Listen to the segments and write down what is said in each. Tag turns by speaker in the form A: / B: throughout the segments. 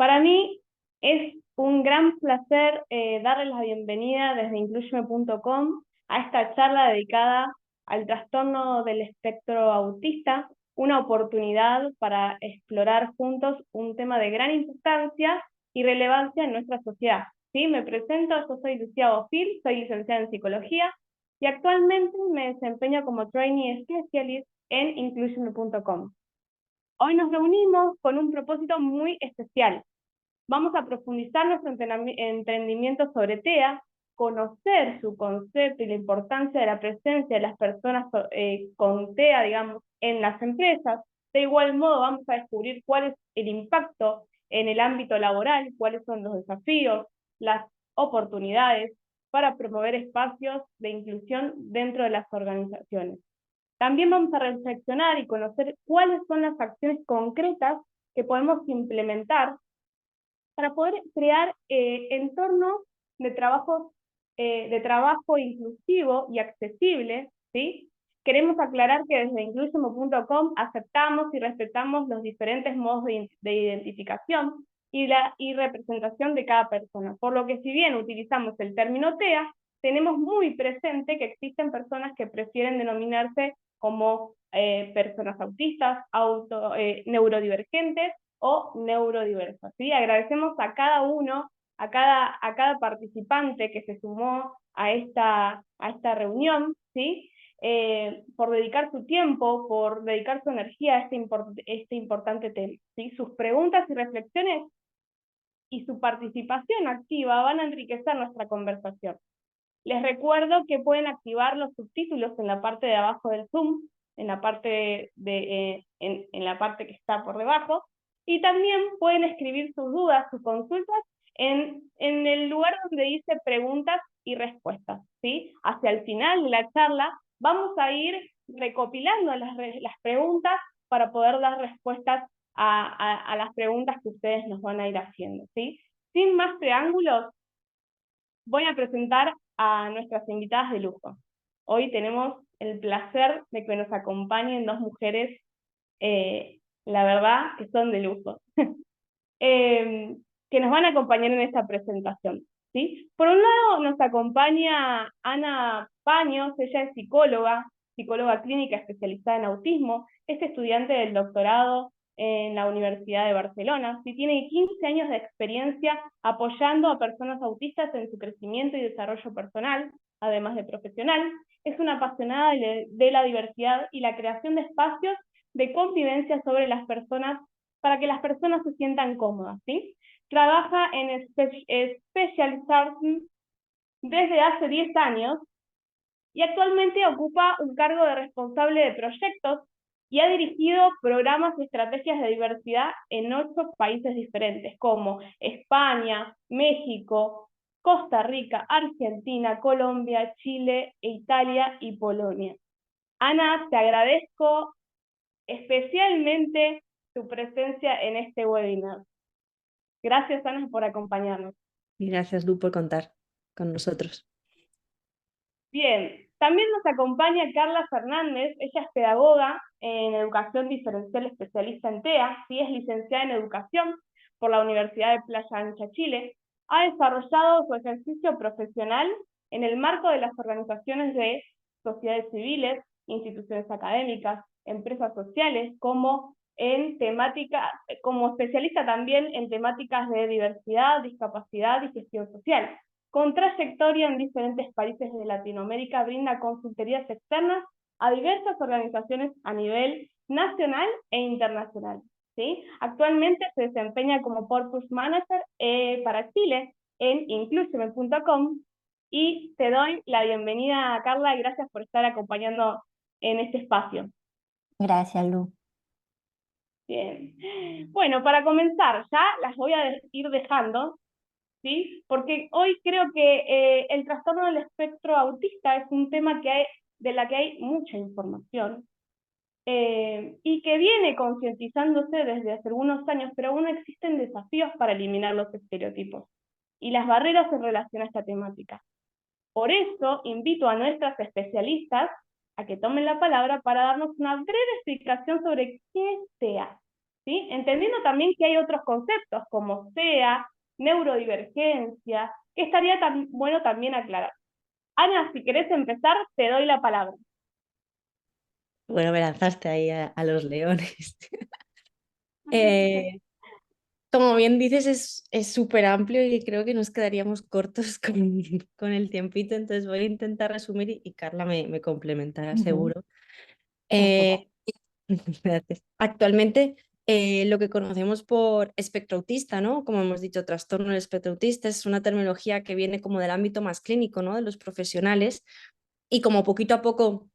A: Para mí es un gran placer darles la bienvenida desde incluyeme.com a esta charla dedicada al trastorno del espectro autista, una oportunidad para explorar juntos un tema de gran importancia y relevancia en nuestra sociedad. ¿Sí? Me presento, yo soy Lucía Bofil, soy licenciada en Psicología y actualmente me desempeño como Trainee Specialist en incluyeme.com. Hoy nos reunimos con un propósito muy especial. Vamos a profundizar nuestro entendimiento sobre TEA, conocer su concepto y la importancia de la presencia de las personas con TEA, digamos, en las empresas. De igual modo, vamos a descubrir cuál es el impacto en el ámbito laboral, cuáles son los desafíos, las oportunidades para promover espacios de inclusión dentro de las organizaciones. También vamos a reflexionar y conocer cuáles son las acciones concretas que podemos implementar para poder crear entornos de trabajo inclusivo y accesible, ¿sí? Queremos aclarar que desde incluyeme.com aceptamos y respetamos los diferentes modos de identificación y representación de cada persona, por lo que si bien utilizamos el término TEA, tenemos muy presente que existen personas que prefieren denominarse como personas autistas, neurodivergentes, o neurodiversas, ¿sí? Agradecemos a cada uno, a cada participante que se sumó a esta reunión, ¿sí? Por dedicar su tiempo, por dedicar su energía a este importante tema, ¿sí? Sus preguntas y reflexiones y su participación activa van a enriquecer nuestra conversación. Les recuerdo que pueden activar los subtítulos en la parte de abajo del Zoom, en la parte en la parte que está por debajo, y también pueden escribir sus dudas, sus consultas, en el lugar donde dice preguntas y respuestas, ¿sí? Hacia el final de la charla vamos a ir recopilando las preguntas para poder dar respuestas a las preguntas que ustedes nos van a ir haciendo, ¿sí? Sin más preámbulos, voy a presentar a nuestras invitadas de lujo. Hoy tenemos el placer de que nos acompañen dos mujeres, la verdad, que son de lujo, que nos van a acompañar en esta presentación, ¿sí? Por un lado nos acompaña Ana Paños, ella es psicóloga clínica especializada en autismo, es estudiante del doctorado en la Universidad de Barcelona, ¿sí? Tiene 15 años de experiencia apoyando a personas autistas en su crecimiento y desarrollo personal, además de profesional. Es una apasionada de la diversidad y la creación de espacios de convivencia sobre las personas para que las personas se sientan cómodas, ¿sí? Trabaja en Specialization desde hace 10 años y actualmente ocupa un cargo de responsable de proyectos y ha dirigido programas y estrategias de diversidad en 8 países diferentes, como España, México, Costa Rica, Argentina, Colombia, Chile, Italia y Polonia. Ana, te agradezco especialmente tu presencia en este webinar. Gracias, Ana, por acompañarnos.
B: Y gracias, Lu, por contar con nosotros.
A: Bien, también nos acompaña Carla Fernández, ella es pedagoga en educación diferencial especialista en TEA, ¿sí? Es licenciada en educación por la Universidad de Playa Ancha, Chile. Ha desarrollado su ejercicio profesional en el marco de las organizaciones de sociedades civiles, instituciones académicas, empresas sociales, como especialista también en temáticas de diversidad, discapacidad y gestión social. Con trayectoria en diferentes países de Latinoamérica, brinda consultorías externas a diversas organizaciones a nivel nacional e internacional, ¿sí? Actualmente se desempeña como Purpose Manager para Chile en incluyeme.com y te doy la bienvenida, Carla, y gracias por estar acompañando en este espacio.
C: Gracias, Lu.
A: Bien. Bueno, para comenzar, ya las voy a ir dejando, ¿sí? Porque hoy creo que el trastorno del espectro autista es un tema de la que hay mucha información y que viene concientizándose desde hace algunos años, pero aún existen desafíos para eliminar los estereotipos y las barreras en relación a esta temática. Por eso invito a nuestras especialistas a que tomen la palabra para darnos una breve explicación sobre qué es TEA. ¿sí? Entendiendo también que hay otros conceptos como SEA, neurodivergencia, que estaría bueno también aclarar. Ana, si querés empezar, te doy la palabra.
B: Bueno, me lanzaste ahí a los leones. Eh, Como bien dices, es súper amplio y creo que nos quedaríamos cortos con el tiempito, entonces voy a intentar resumir y Carla me complementará
C: Ujú.
B: seguro.
C: Tranquila.
B: Eh, Gracias. Actualmente, lo que conocemos por espectro autista, ¿no? Como hemos dicho, trastorno del espectro autista es una terminología que viene como del ámbito más clínico, ¿no? De los profesionales y como poquito a poco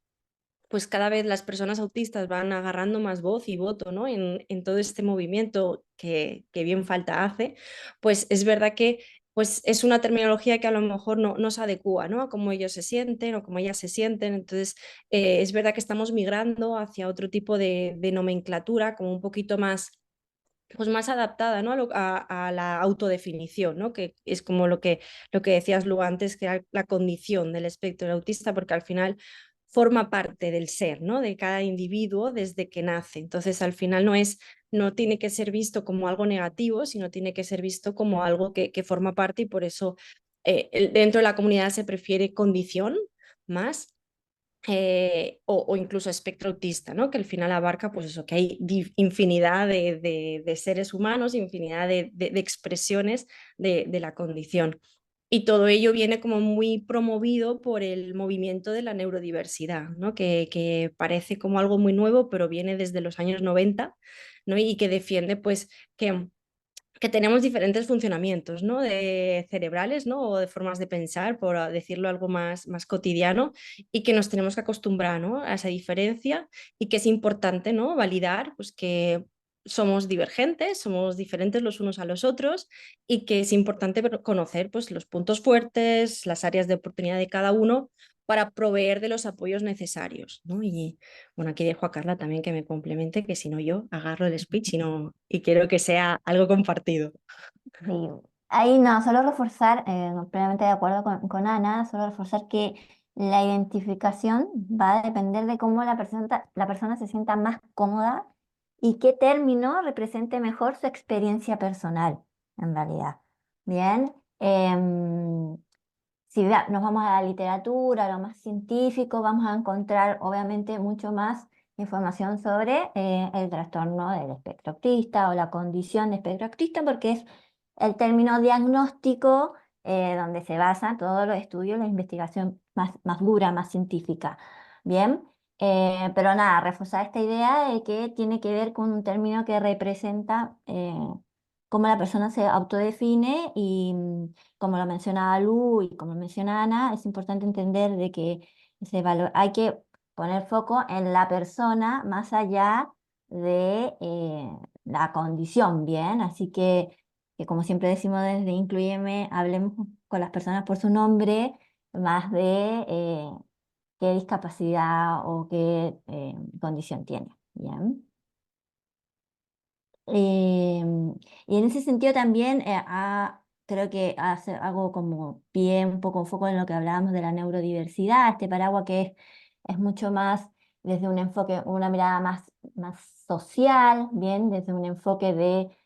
B: pues cada vez las personas autistas van agarrando más voz y voto, ¿no? En todo este movimiento que bien falta hace, pues es verdad que pues es una terminología que a lo mejor no se adecua, ¿no? A cómo ellos se sienten o cómo ellas se sienten. Entonces, es verdad que estamos migrando hacia otro tipo de nomenclatura, como un poquito más pues más adaptada, ¿no? A la autodefinición, ¿no? Que es como lo que decías luego antes, que era la condición del espectro del autista, porque al final forma parte del ser, ¿no? De cada individuo desde que nace. Entonces, al final no tiene que ser visto como algo negativo, sino tiene que ser visto como algo que forma parte y por eso dentro de la comunidad se prefiere condición más o incluso espectro autista, ¿no? Que al final abarca, pues eso, que hay infinidad de seres humanos, infinidad de expresiones de la condición. Y todo ello viene como muy promovido por el movimiento de la neurodiversidad, ¿no? Que parece como algo muy nuevo, pero viene desde los años 90, ¿no? Y que defiende pues que tenemos diferentes funcionamientos, ¿no? De cerebrales, ¿no? O de formas de pensar, por decirlo algo más cotidiano, y que nos tenemos que acostumbrar, ¿no? A esa diferencia y que es importante, ¿no? Validar pues, que somos divergentes, somos diferentes los unos a los otros y que es importante conocer pues, los puntos fuertes, las áreas de oportunidad de cada uno para proveer de los apoyos necesarios, ¿no? Y bueno, aquí dejo a Carla también que me complemente, que si no yo agarro el speech y quiero que sea algo compartido.
C: Sí. Ahí no, solo reforzar, plenamente de acuerdo con Ana, solo reforzar que la identificación va a depender de cómo la persona se sienta más cómoda y qué término represente mejor su experiencia personal, en realidad. Bien, si nos vamos a la literatura, a lo más científico, vamos a encontrar obviamente mucho más información sobre el trastorno del espectro autista o la condición de espectro autista, porque es el término diagnóstico donde se basa todos los estudios, la investigación más dura, más científica. Bien, pero nada, reforzar esta idea de que tiene que ver con un término que representa cómo la persona se autodefine y como lo mencionaba Lu y como menciona Ana, es importante entender de que hay que poner foco en la persona más allá de la condición, ¿bien? Así que como siempre decimos desde Incluyeme, hablemos con las personas por su nombre, más de qué discapacidad o qué condición tiene, ¿bien? Y en ese sentido también creo que hago como pie un poco foco en lo que hablábamos de la neurodiversidad, este paraguas que es mucho más desde un enfoque, una mirada más social, bien, desde un enfoque de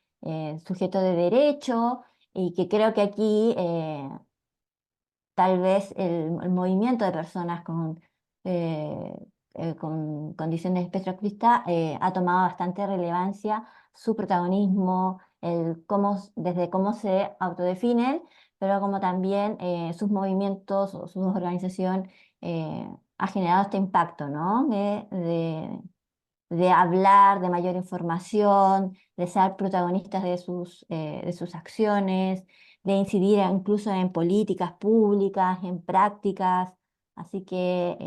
C: sujeto de derecho, y que creo que aquí tal vez el movimiento de personas eh, con condiciones de espectro autista ha tomado bastante relevancia su protagonismo, desde cómo se autodefinen, pero como también sus movimientos o su organización ha generado este impacto, ¿no? De hablar, de mayor información, de ser protagonistas de sus acciones, de incidir incluso en políticas públicas, en prácticas. Así que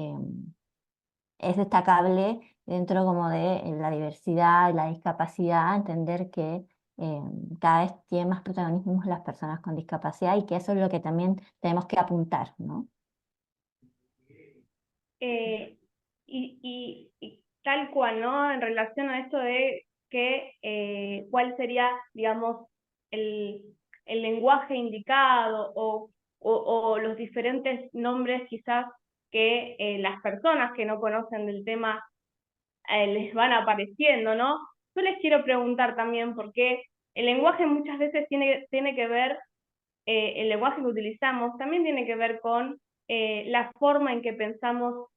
C: es destacable dentro como de la diversidad y la discapacidad, entender que eh, cada vez tienen más protagonismo las personas con discapacidad y que eso es lo que también tenemos que apuntar, ¿no?
A: Eh, y tal cual, ¿no? En relación a esto de cuál sería, digamos, el, el lenguaje indicado o los diferentes nombres quizás que las personas que no conocen del tema les van apareciendo, ¿no? yo les quiero preguntar también, porque el lenguaje muchas veces tiene que ver, el lenguaje que utilizamos también tiene que ver con la forma en que pensamos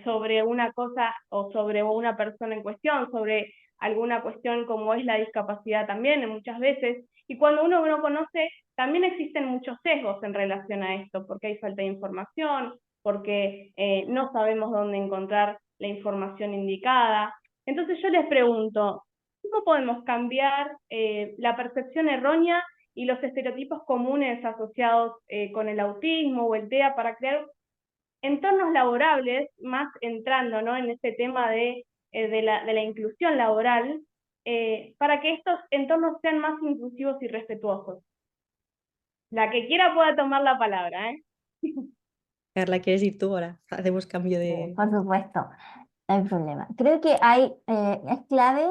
A: sobre una cosa o sobre una persona en cuestión, sobre alguna cuestión como es la discapacidad también, muchas veces. Y cuando uno no conoce, también existen muchos sesgos en relación a esto, porque hay falta de información, porque no sabemos dónde encontrar la información indicada. Entonces yo les pregunto, ¿cómo podemos cambiar la percepción errónea y los estereotipos comunes asociados con el autismo o el TEA para crear entornos laborables, más entrando, ¿no?, en este tema de la inclusión laboral, para que estos entornos sean más inclusivos y respetuosos? La que quiera pueda tomar la palabra, ¿eh?
B: Carla, ¿quieres ir tú ahora? Hacemos cambio de...
C: Por supuesto, no hay problema. Creo que es clave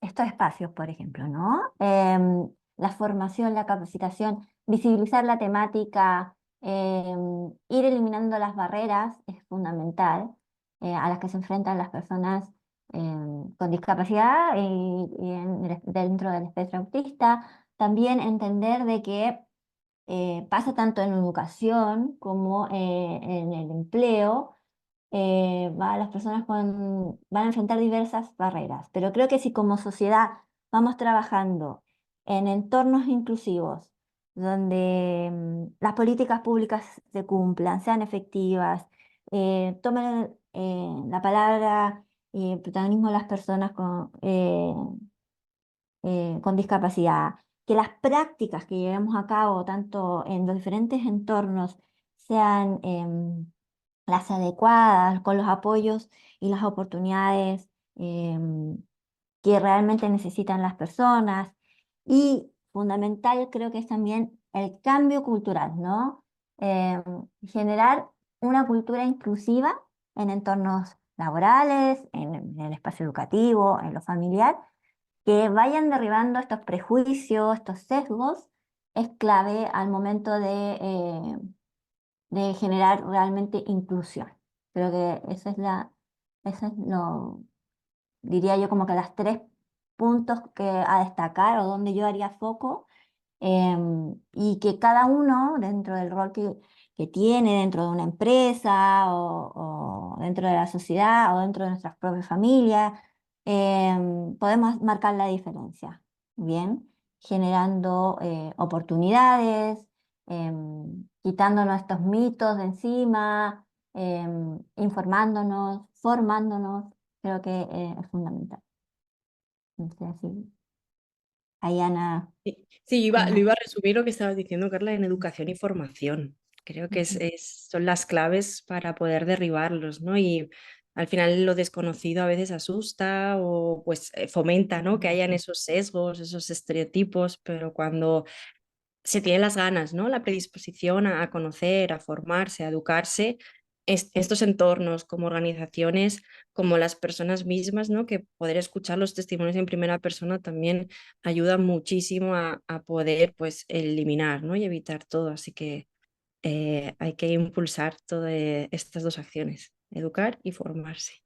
C: estos espacios, por ejemplo, ¿no? La formación, la capacitación, visibilizar la temática, ir eliminando las barreras es fundamental a las que se enfrentan las personas con discapacidad dentro del espectro autista. También entender de que pasa tanto en educación como en el empleo, las personas van a enfrentar diversas barreras, pero creo que si como sociedad vamos trabajando en entornos inclusivos, donde las políticas públicas se cumplan, sean efectivas, tomen la palabra y el protagonismo las personas con discapacidad, que las prácticas que llevemos a cabo, tanto en los diferentes entornos, sean las adecuadas, con los apoyos y las oportunidades que realmente necesitan las personas. Y fundamental creo que es también el cambio cultural, ¿no? Generar una cultura inclusiva en entornos laborales, en el espacio educativo, en lo familiar, que vayan derribando estos prejuicios, estos sesgos, es clave al momento de generar realmente inclusión. Creo que eso es lo, diría yo, como que las tres puntos que a destacar o donde yo haría foco, y que cada uno dentro del rol que tiene dentro de una empresa o dentro de la sociedad o dentro de nuestras propias familias, podemos marcar la diferencia, ¿bien? Generando oportunidades, quitándonos estos mitos de encima, informándonos, formándonos, creo que es fundamental. Entonces, así, ahí Ana.
B: Sí, lo
C: Ana.
B: iba a resumir lo que estabas diciendo, Carla, en educación y formación. Creo que
C: Ujú.
B: son las claves para poder derribarlos, ¿no? Y al final lo desconocido a veces asusta o pues fomenta, ¿no?, que hayan esos sesgos, esos estereotipos, pero cuando se tiene las ganas, ¿no?, la predisposición a conocer, a formarse, a educarse, estos entornos como organizaciones, como las personas mismas, ¿no?, que poder escuchar los testimonios en primera persona también ayuda muchísimo a poder pues eliminar, ¿no?, y evitar todo. Así que hay que impulsar todas estas dos acciones, educar y formarse.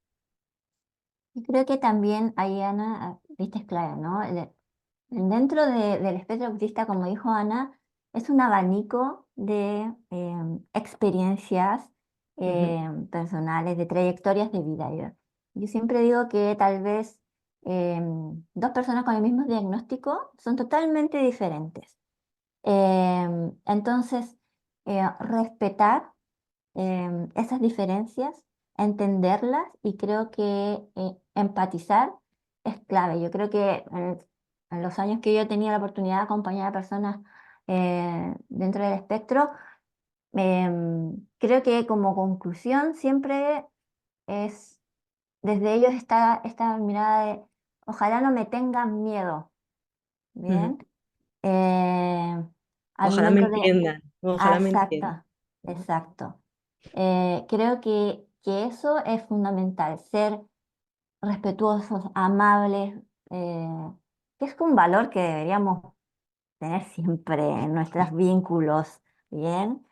C: Y creo que también ahí, Ana, viste, es clave, ¿no? Dentro del espectro autista, como dijo Ana, es un abanico de experiencias
B: Ujú,
C: personales, de trayectorias de vida. Yo siempre digo que tal vez dos personas con el mismo diagnóstico son totalmente diferentes. Entonces, respetar esas diferencias, entenderlas y creo que empatizar es clave. Yo creo que en los años que yo tenía la oportunidad de acompañar a personas dentro del espectro, creo que como conclusión siempre es desde ellos esta mirada de ojalá no me tengan miedo,
B: ujú.
C: ¿bien? Eh, al
B: Ojalá me
C: momento de...
B: entiendan,
C: Ah,
B: ojalá me entiendan.
C: exacto, exacto. Creo que eso es fundamental, ser respetuosos, amables, que es un valor que deberíamos tener siempre en nuestros vínculos, ¿bien?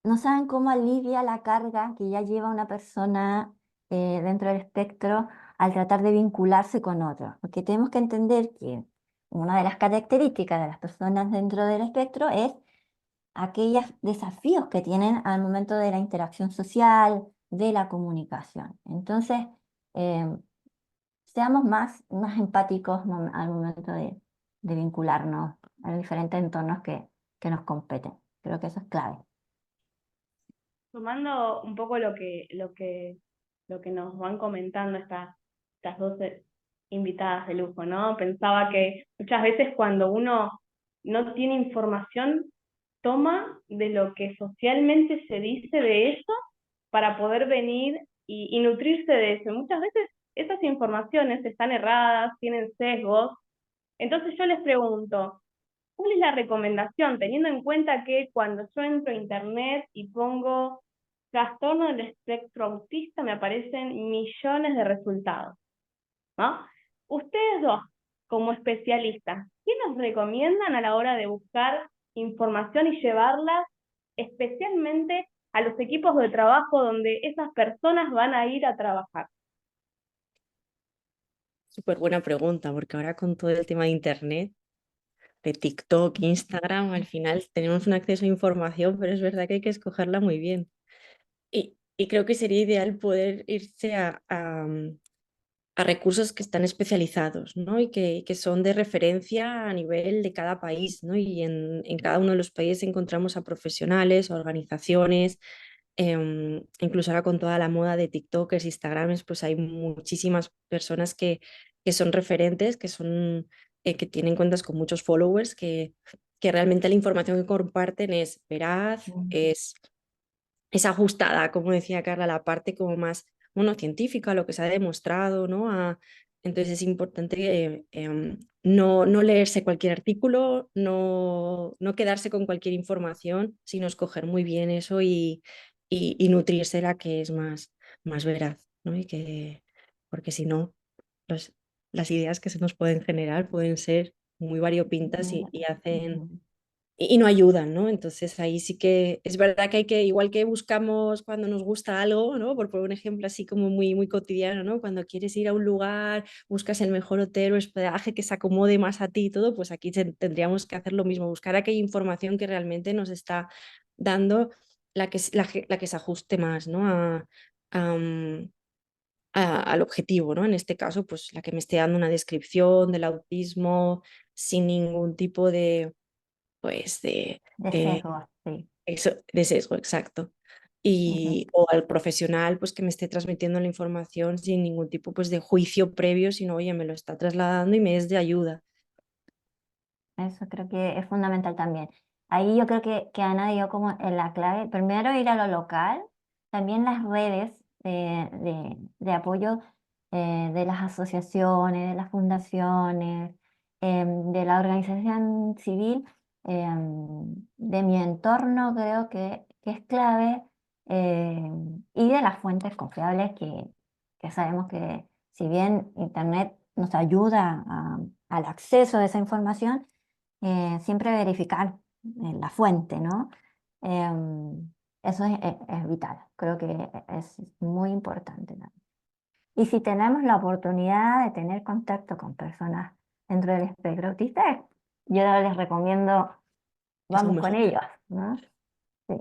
C: No saben cómo alivia la carga que ya lleva una persona dentro del espectro al tratar de vincularse con otros, porque tenemos que entender que una de las características de las personas dentro del espectro es aquellos desafíos que tienen al momento de la interacción social, de la comunicación. Entonces, eh, seamos más empáticos al momento de vincularnos a los diferentes entornos que nos competen. Creo que eso es clave.
A: Tomando un poco lo que nos van comentando estas dos invitadas de lujo, ¿no? Pensaba que muchas veces cuando uno no tiene información, toma de lo que socialmente se dice de eso para poder venir y nutrirse de eso. Muchas veces esas informaciones están erradas, tienen sesgos. Entonces yo les pregunto, ¿cuál es la recomendación? Teniendo en cuenta que cuando yo entro a internet y pongo trastorno del espectro autista, me aparecen millones de resultados, ¿no? Ustedes dos, como especialistas, ¿qué nos recomiendan a la hora de buscar información y llevarla especialmente a los equipos de trabajo donde esas personas van a ir a trabajar?
B: Súper buena pregunta, porque ahora con todo el tema de internet, de TikTok, Instagram, al final tenemos un acceso a información, pero es verdad que hay que escogerla muy bien. Y creo que sería ideal poder irse a recursos que están especializados, ¿no? Y que son de referencia a nivel de cada país, ¿no? Y en cada uno de los países encontramos a profesionales, a organizaciones, incluso ahora con toda la moda de TikTokers, Instagrams, pues hay muchísimas personas que son referentes, que tienen cuentas con muchos followers, que realmente la información que comparten es veraz, es ajustada, como decía Carla, la parte como más científica, lo que se ha demostrado, ¿no? Entonces es importante no leerse cualquier artículo, no quedarse con cualquier información, sino escoger muy bien eso y nutrirse la que es más veraz, ¿no? Porque si no, los- las ideas que se nos pueden generar pueden ser muy variopintas y hacen y no ayudan, ¿no? Entonces ahí sí que es verdad que hay que, igual que buscamos cuando nos gusta algo, ¿no? Por poner un ejemplo así como muy cotidiano, ¿no? Cuando quieres ir a un lugar, buscas el mejor hotel o hospedaje que se acomode más a ti y todo, pues aquí tendríamos que hacer lo mismo, buscar aquella información que realmente nos está dando la que se ajuste más, ¿no? A, mm, al objetivo, ¿no? En este caso, pues la que me esté dando una descripción del autismo sin ningún tipo de pues
C: De
B: eh,
C: sesgo, sí.
B: de sesgo, exacto.
C: Ujú.
B: O al profesional pues que me esté transmitiendo la información sin ningún tipo pues de juicio previo, sino oye, me lo está trasladando y me es de ayuda.
C: Eso creo que es fundamental también. Ahí yo creo que Ana dio como en la clave, primero ir a lo local, también las redes de apoyo de las asociaciones, de las fundaciones, de la organización civil, de mi entorno creo que es clave, y de las fuentes confiables que sabemos que si bien Internet nos ayuda al acceso a esa información, siempre verificar la fuente, ¿no? Eso es vital, creo que es muy importante, ¿no? Y si tenemos la oportunidad de tener contacto con personas dentro del espectro autista, yo les recomiendo,
B: Es lo
C: vamos con
B: mejor.
C: ellos, ¿no? Sí.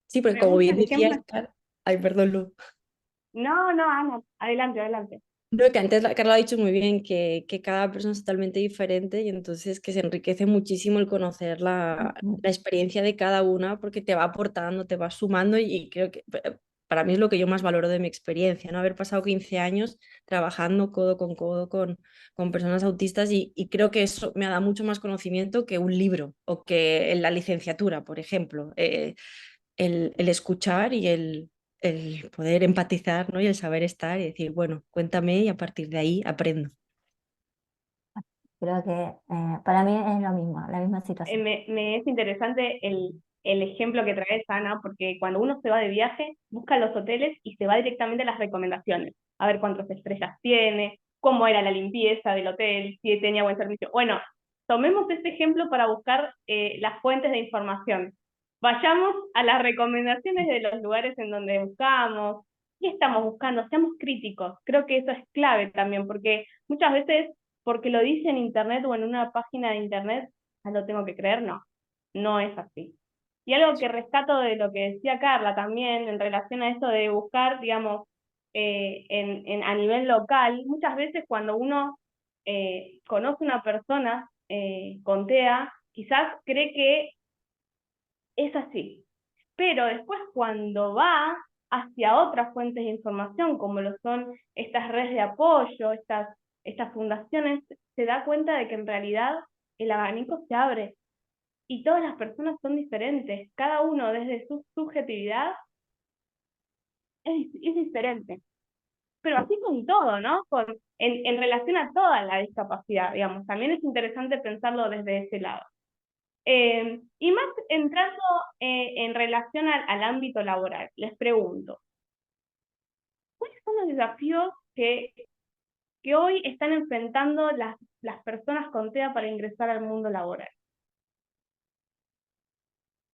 B: Sí, porque
A: Me
B: como
A: gusta
B: bien
A: el ejemplo.
B: decías, ay, perdón, Lu.
A: No, no, Ana, adelante, adelante.
B: No, que antes Carla ha dicho muy bien que cada persona es totalmente diferente y entonces que se enriquece muchísimo el conocer
C: Ujú.
B: la experiencia de cada una porque te va aportando, te va sumando y creo que para mí es lo que yo más valoro de mi experiencia, ¿no? Haber pasado 15 años trabajando codo con personas autistas y creo que eso me ha dado mucho más conocimiento que un libro o que en la licenciatura, por ejemplo. El escuchar y el poder empatizar, ¿no? Y el saber estar y decir, bueno, cuéntame y a partir de ahí aprendo.
C: Creo que para mí es lo mismo, la misma situación.
A: Me es interesante el ejemplo que traes, Ana, porque cuando uno se va de viaje, busca los hoteles y se va directamente a las recomendaciones. A ver cuántas estrellas tiene, cómo era la limpieza del hotel, si tenía buen servicio. Bueno, tomemos este ejemplo para buscar las fuentes de información. Vayamos a las recomendaciones de los lugares en donde buscamos. ¿qué estamos buscando? Seamos críticos. Creo que eso es clave también, porque muchas veces, porque lo dice en internet o en una página de internet, ya lo tengo que creer, no, no es así. Y algo que rescato de lo que decía Carla también en relación a eso de buscar, digamos, a nivel local, muchas veces cuando uno conoce una persona con TEA, quizás cree que es así, pero después cuando va hacia otras fuentes de información, como lo son estas redes de apoyo, estas fundaciones, se da cuenta de que en realidad el abanico se abre y todas las personas son diferentes, cada uno desde su subjetividad es diferente. Pero así con todo, ¿no? En relación a toda la discapacidad, digamos, también es interesante pensarlo desde ese lado. Y más entrando en relación al ámbito laboral, les pregunto, ¿cuáles son los desafíos que hoy están enfrentando las personas con TEA para ingresar al mundo laboral?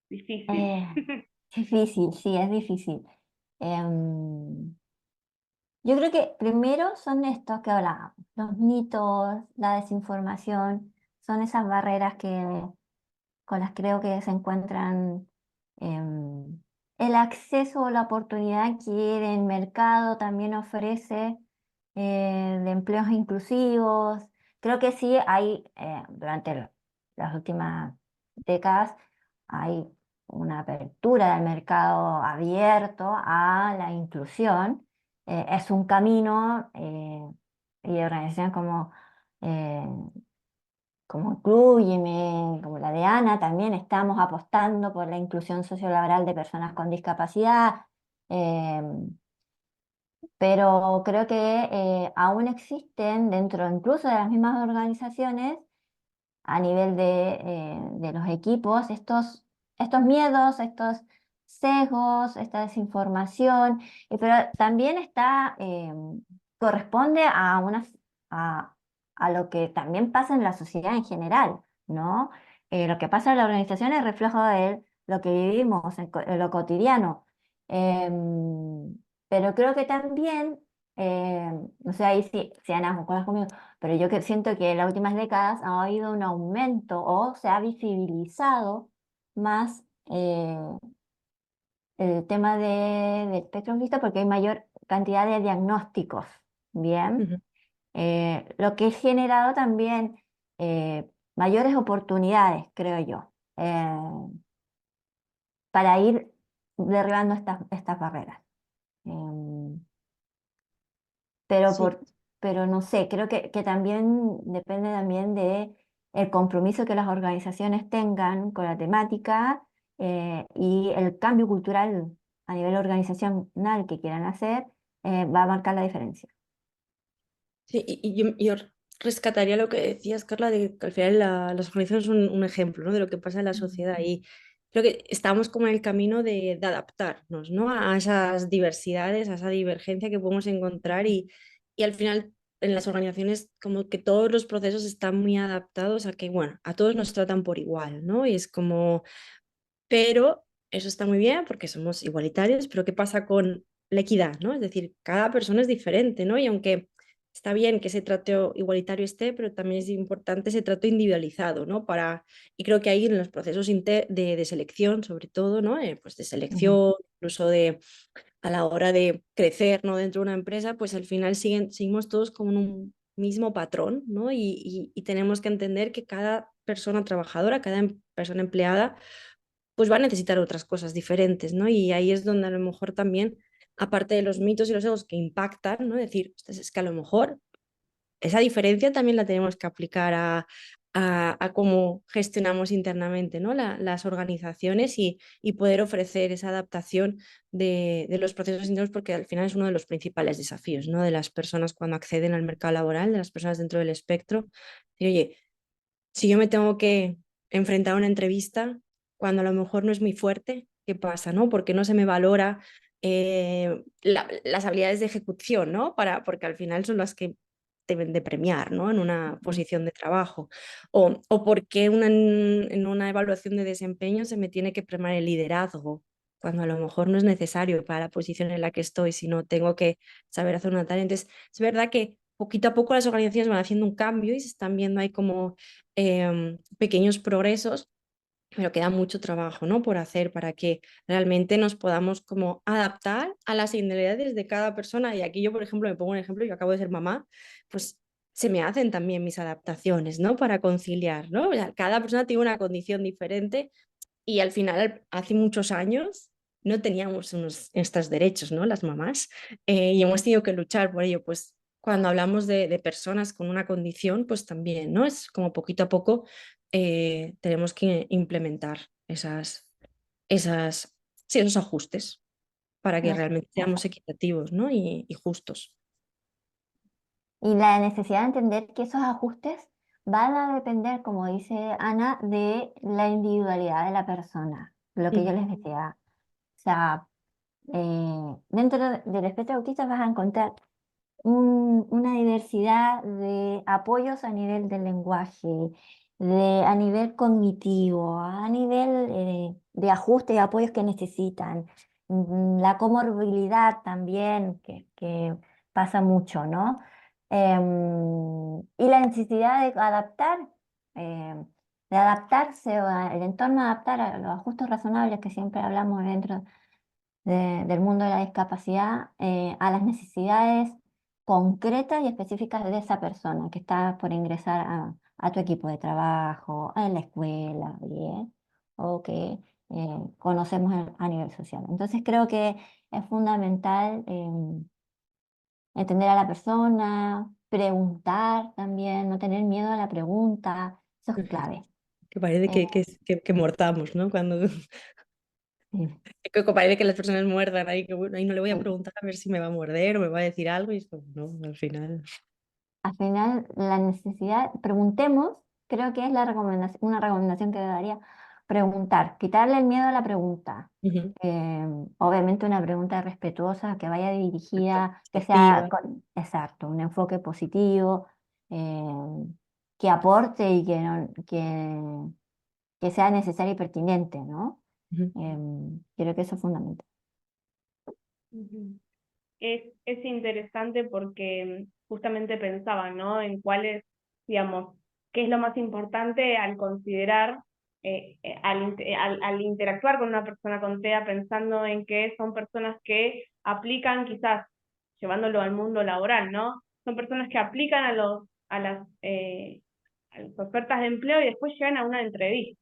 A: Difícil.
C: Difícil, sí, es difícil. Em, yo creo que primero son estos que hablábamos, los mitos, la desinformación, son esas barreras con las creo que se encuentran el acceso o la oportunidad que el mercado también ofrece de empleos inclusivos. Creo que sí hay, durante las últimas décadas, hay una apertura del mercado abierto a la inclusión. Es un camino y organizaciones eh, como Inclúyeme, como la de Ana, también estamos apostando por la inclusión sociolaboral de personas con discapacidad, pero creo que aún existen dentro incluso de las mismas organizaciones, a nivel de los equipos, estos miedos, estos sesgos, esta desinformación, pero también corresponde a, a lo que también pasa en la sociedad en general, ¿no? Lo que pasa en la organización es reflejo de lo que vivimos en lo cotidiano. Pero creo que también, no sé ahí si Ana, ¿concuerdas conmigo? Pero yo siento que en las últimas décadas ha habido un aumento o se ha visibilizado más el tema del espectro autista porque hay mayor cantidad de diagnósticos, ¿bien?
B: Ujú.
C: Lo que ha generado también mayores oportunidades, creo yo, para ir derribando estas barreras. Em, pero,
B: Sí.
C: pero no sé, creo que también depende también de el compromiso que las organizaciones tengan con la temática y el cambio cultural a nivel organizacional que quieran hacer, va a marcar la diferencia.
B: Sí, yo rescataría lo que decías, Carla, de que al final las organizaciones son un ejemplo, ¿no? De lo que pasa en la sociedad y creo que estamos como en el camino de adaptarnos, ¿no? A esas diversidades, a esa divergencia que podemos encontrar y al final en las organizaciones como que todos los procesos están muy adaptados a que, bueno, a todos nos tratan por igual, ¿no? Y es como, pero eso está muy bien porque somos igualitarios, pero ¿qué pasa con la equidad, ¿no? Es decir, cada persona es diferente, ¿no? Y aunque está bien que ese trato igualitario esté, pero también es importante ese trato individualizado, ¿no? Y creo que ahí en los procesos de selección, sobre todo, ¿no? Pues de
C: Ujú,
B: selección, incluso a la hora de crecer, ¿no? Dentro de una empresa, pues al final seguimos todos como en un mismo patrón, ¿no? Y tenemos que entender que cada persona trabajadora, cada persona empleada, pues va a necesitar otras cosas diferentes, ¿no? Y ahí es donde a lo mejor también, aparte de los mitos y los egos que impactan, ¿no? Decir, "Ostras, es que a lo mejor esa diferencia también la tenemos que aplicar a cómo gestionamos internamente, ¿no? Las organizaciones y poder ofrecer esa adaptación de los procesos internos, porque al final es uno de los principales desafíos, ¿no? De las personas cuando acceden al mercado laboral, de las personas dentro del espectro. Y, oye, si yo me tengo que enfrentar a una entrevista cuando a lo mejor no es muy fuerte, ¿qué pasa, no? Porque no se me valora las habilidades de ejecución, ¿no? Porque al final son las que deben de premiar, ¿no? En una
C: ujú,
B: posición de trabajo. O porque en una evaluación de desempeño se me tiene que premiar el liderazgo cuando a lo mejor no es necesario para la posición en la que estoy, sino tengo que saber hacer una tarea. Entonces, es verdad que poquito a poco las organizaciones van haciendo un cambio y se están viendo ahí como pequeños progresos, pero queda mucho trabajo, ¿no? Por hacer para que realmente nos podamos como adaptar a las individualidades de cada persona. Y aquí yo, por ejemplo, me pongo un ejemplo, yo acabo de ser mamá, pues se me hacen también mis adaptaciones, ¿no? Para conciliar, ¿no? O sea, cada persona tiene una condición diferente y al final, hace muchos años, no teníamos estos derechos, ¿no? Las mamás, y hemos tenido que luchar por ello. Pues cuando hablamos de personas con una condición, pues también, ¿no? Es como poquito a poco tenemos que implementar esas, sí, esos ajustes para que realmente seamos equitativos, ¿no? Y justos.
C: Y la necesidad de entender que esos ajustes van a depender, como dice Ana, de la individualidad de la persona, lo que yo
B: Ujú,
C: les decía. O sea, dentro del espectro autista vas a encontrar una diversidad de apoyos a nivel del lenguaje, a nivel cognitivo, a nivel de ajuste y apoyos que necesitan. La comorbilidad también, que pasa mucho, ¿no? Y la necesidad em, de adaptarse, el entorno adaptar a los ajustes razonables que siempre hablamos dentro del mundo de la discapacidad, a las necesidades concretas y específicas de esa persona que está por ingresar a tu equipo de trabajo, en la escuela, ¿bien? O que conocemos a nivel social. Entonces creo que es fundamental entender a la persona, preguntar también, no tener miedo a la pregunta, eso es
B: ujú.
C: clave.
B: Que parece
C: Eh,
B: que mortamos, ¿no? Cuando
C: sí,
B: que parece que las personas muerdan ahí, que bueno, ahí no le voy a
C: sí.
B: preguntar a ver si me va a morder o me va a decir algo y esto, no, al final.
C: Al final, la necesidad, preguntemos, creo que es la recomendación, una recomendación que daría, preguntar, quitarle el miedo a la pregunta.
B: Ujú.
C: Eh, Obviamente una pregunta respetuosa, que vaya
B: Exacto,
C: dirigida, que sea,
B: receptiva.
C: exacto, un enfoque positivo, que aporte y que sea necesario y pertinente, ¿no?
B: Ujú.
C: Creo que eso es fundamental.
A: Ujú. Es interesante porque justamente pensaba, ¿no? En cuáles, digamos, qué es lo más importante al considerar, al interactuar con una persona con TEA, pensando en que son personas que aplican, quizás llevándolo al mundo laboral, ¿no? Son personas que aplican a las ofertas de empleo y después llegan a una entrevista,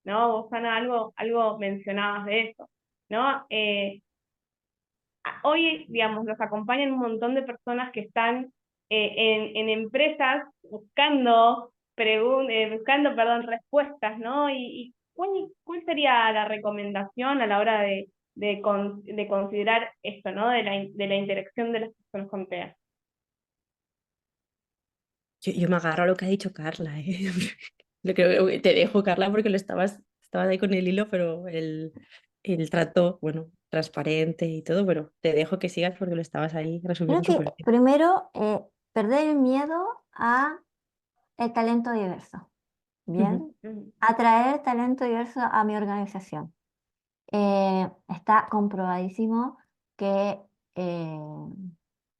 A: ¿no? Vos, Ana, algo mencionabas de eso, ¿no? Hoy, digamos, nos acompañan un montón de personas que están en empresas buscando, perdón, respuestas, ¿no? Y ¿cuál sería la recomendación a la hora de considerar esto, ¿no? De la interacción de las personas con TEA?
B: Yo me agarro a lo que ha dicho Carla, ¿eh? Te dejo, Carla, porque estabas ahí con el hilo, pero el trato, bueno, transparente y todo, pero te dejo que sigas porque lo estabas ahí
C: Creo
B: resumiendo
C: que
B: súper bien.
C: primero, perder el miedo a el talento diverso.
B: Ujú,
C: Bien,
A: Mm,
C: atraer talento diverso a mi organización. Está comprobadísimo que eh,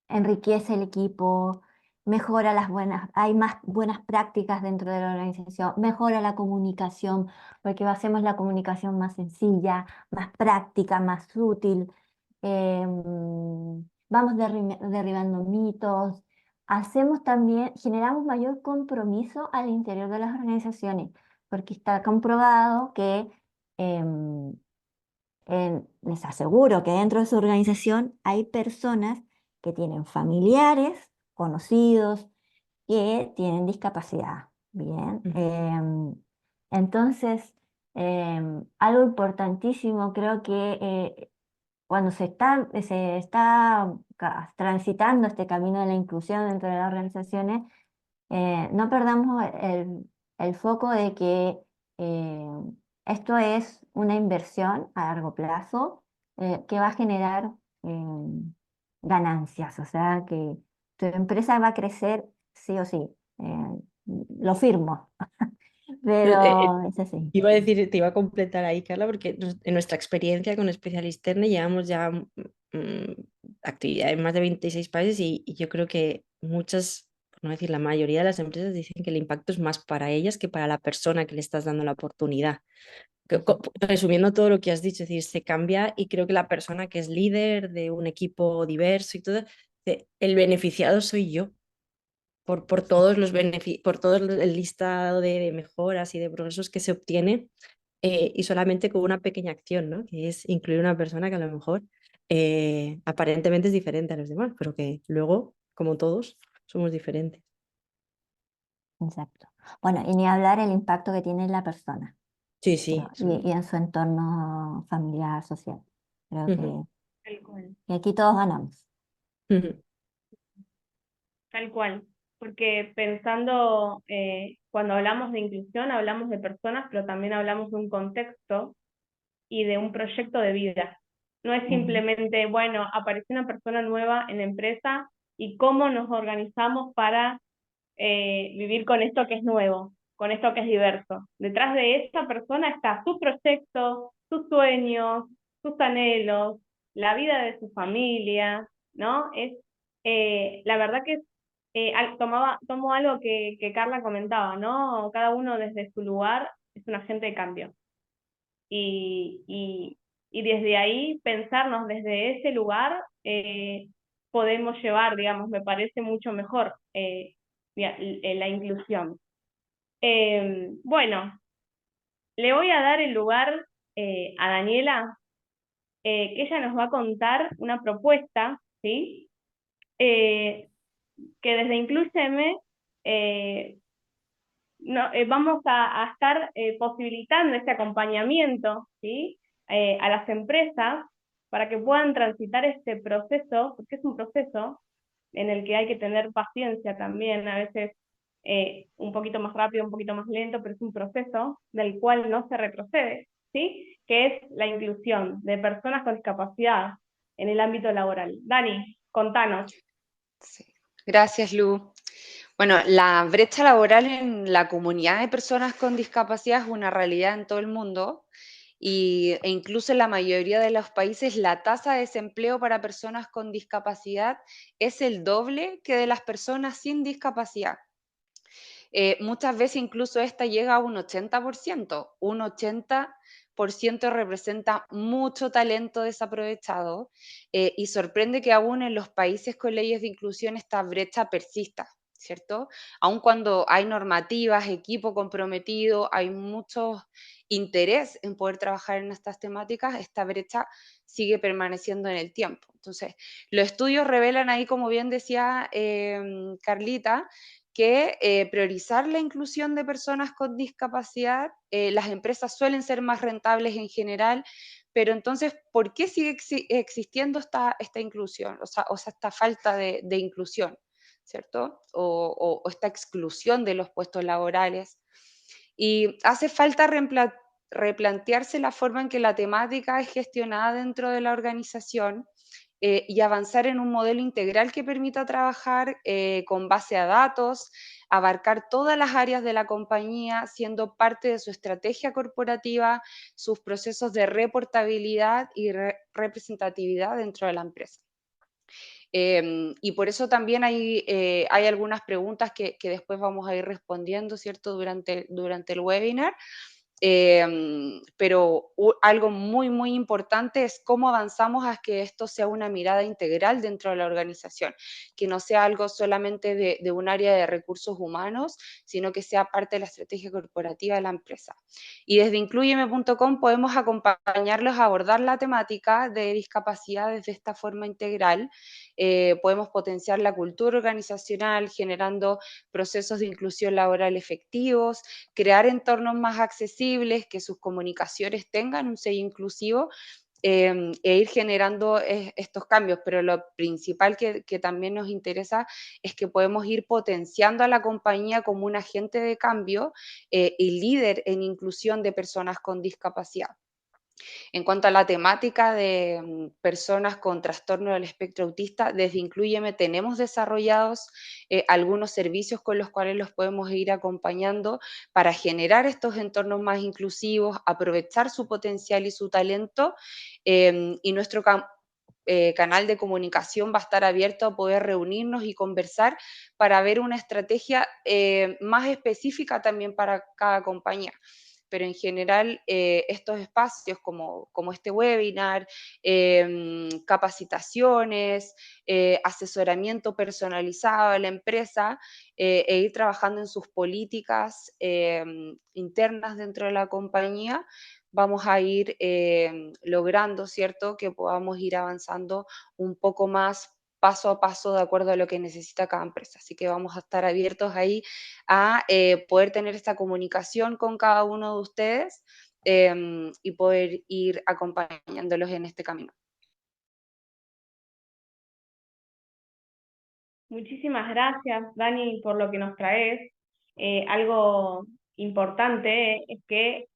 C: enriquece el equipo, mejora hay más buenas prácticas dentro de la organización, mejora la comunicación, porque hacemos la comunicación más sencilla, más práctica, más útil. Vamos derribando mitos. Hacemos también, generamos mayor compromiso al interior de las organizaciones, porque está comprobado que em, les aseguro que dentro de su organización hay personas que tienen familiares, conocidos, que tienen discapacidad. Bien.
B: ujú.
C: Entonces, algo importantísimo, creo que cuando se está transitando este camino de la inclusión dentro de las organizaciones, no perdamos el foco de que eh, esto es una inversión a largo plazo que va a generar ganancias, o sea que tu empresa va a crecer sí o sí, lo firmo. pero es así.
B: Iba a decir, te iba a completar ahí, Carla, porque en nuestra experiencia con Specialisterne llevamos ya actividad en más de 26 países y yo creo que muchas, por no decir la mayoría de las empresas dicen que el impacto es más para ellas que para la persona que le estás dando la oportunidad. Resumiendo todo lo que has dicho, es decir, se cambia y creo que la persona que es líder de un equipo diverso y todo, el beneficiado soy yo por todos los por todo el listado de mejoras y de progresos que se obtiene y solamente con una pequeña acción, ¿no? Que es incluir una persona que a lo mejor aparentemente es diferente a los demás, pero que luego, como todos, somos diferentes.
C: Exacto. Bueno, y ni hablar el impacto que tiene en la persona,
B: Sí, sí.
C: y en su entorno familiar, social. Creo
B: Ujú,
A: Tal cual.
C: que aquí todos ganamos.
B: ujú,
A: Tal cual, porque pensando, cuando hablamos de inclusión, hablamos de personas, pero también hablamos de un contexto y de un proyecto de vida. No es
C: Ujú.
A: simplemente, bueno, apareció una persona nueva en la empresa y cómo nos organizamos para vivir con esto que es nuevo, con esto que es diverso. Detrás de esa persona está su proyecto, sus sueños, sus anhelos, la vida de su familia, ¿no? La verdad que tomo algo que Carla comentaba, ¿no? Cada uno desde su lugar es un agente de cambio. Y, y, y desde ahí pensarnos desde ese lugar podemos llevar, digamos, me parece mucho mejor la inclusión. Bueno, le voy a dar el lugar a Daniela, que ella nos va a contar una propuesta, ¿sí? Eh, que desde Inclúyeme no, vamos a estar posibilitando este acompañamiento, ¿sí? A las empresas para que puedan transitar este proceso, porque es un proceso en el que hay que tener paciencia también, a veces un poquito más rápido, un poquito más lento, pero es un proceso del cual no se retrocede, ¿sí? Que es la inclusión de personas con discapacidad en el ámbito laboral. Dani, contanos.
D: Sí. Gracias, Lu. Bueno, la brecha laboral en la comunidad de personas con discapacidad es una realidad en todo el mundo e incluso en la mayoría de los países la tasa de desempleo para personas con discapacidad es el doble que de las personas sin discapacidad. Muchas veces incluso esta llega a un 80%. Un 80% representa mucho talento desaprovechado y sorprende que aún en los países con leyes de inclusión esta brecha persista, ¿cierto? Aun cuando hay normativas, equipo comprometido, hay mucho interés en poder trabajar en estas temáticas, esta brecha sigue permaneciendo en el tiempo. Entonces, los estudios revelan ahí, como bien decía Carlita, que priorizar la inclusión de personas con discapacidad, las empresas suelen ser más rentables en general, pero entonces, ¿por qué sigue existiendo esta inclusión? O sea, esta falta de inclusión, ¿cierto? O esta exclusión de los puestos laborales. Y hace falta replantearse la forma en que la temática es gestionada dentro de la organización y avanzar en un modelo integral que permita trabajar con base a datos, abarcar todas las áreas de la compañía, siendo parte de su estrategia corporativa, sus procesos de reportabilidad y representatividad dentro de la empresa. Y por eso también hay algunas preguntas que después vamos a ir respondiendo, ¿cierto?, durante el webinar. Pero algo muy, muy importante es cómo avanzamos a que esto sea una mirada integral dentro de la organización, que no sea algo solamente de un área de recursos humanos, sino que sea parte de la estrategia corporativa de la empresa. Y desde incluyeme.com podemos acompañarlos a abordar la temática de discapacidad desde esta forma integral. Podemos potenciar la cultura organizacional generando procesos de inclusión laboral efectivos, crear entornos más accesibles, que sus comunicaciones tengan un sello inclusivo e ir generando estos cambios. Pero lo principal que también nos interesa es que podemos ir potenciando a la compañía como un agente de cambio y líder en inclusión de personas con discapacidad. En cuanto a la temática de personas con trastorno del espectro autista, desde Inclúyeme tenemos desarrollados algunos servicios con los cuales los podemos ir acompañando para generar estos entornos más inclusivos, aprovechar su potencial y su talento, y nuestro canal de comunicación va a estar abierto a poder reunirnos y conversar para ver una estrategia más específica también para cada compañía. Pero en general estos espacios como este webinar, capacitaciones, asesoramiento personalizado a la empresa e ir trabajando en sus políticas internas dentro de la compañía, vamos a ir logrando, ¿cierto?, que podamos ir avanzando un poco más paso a paso de acuerdo a lo que necesita cada empresa. Así que vamos a estar abiertos ahí a poder tener esta comunicación con cada uno de ustedes y poder ir acompañándolos en este camino.
A: Muchísimas gracias, Dani, por lo que nos traes. Algo importante es que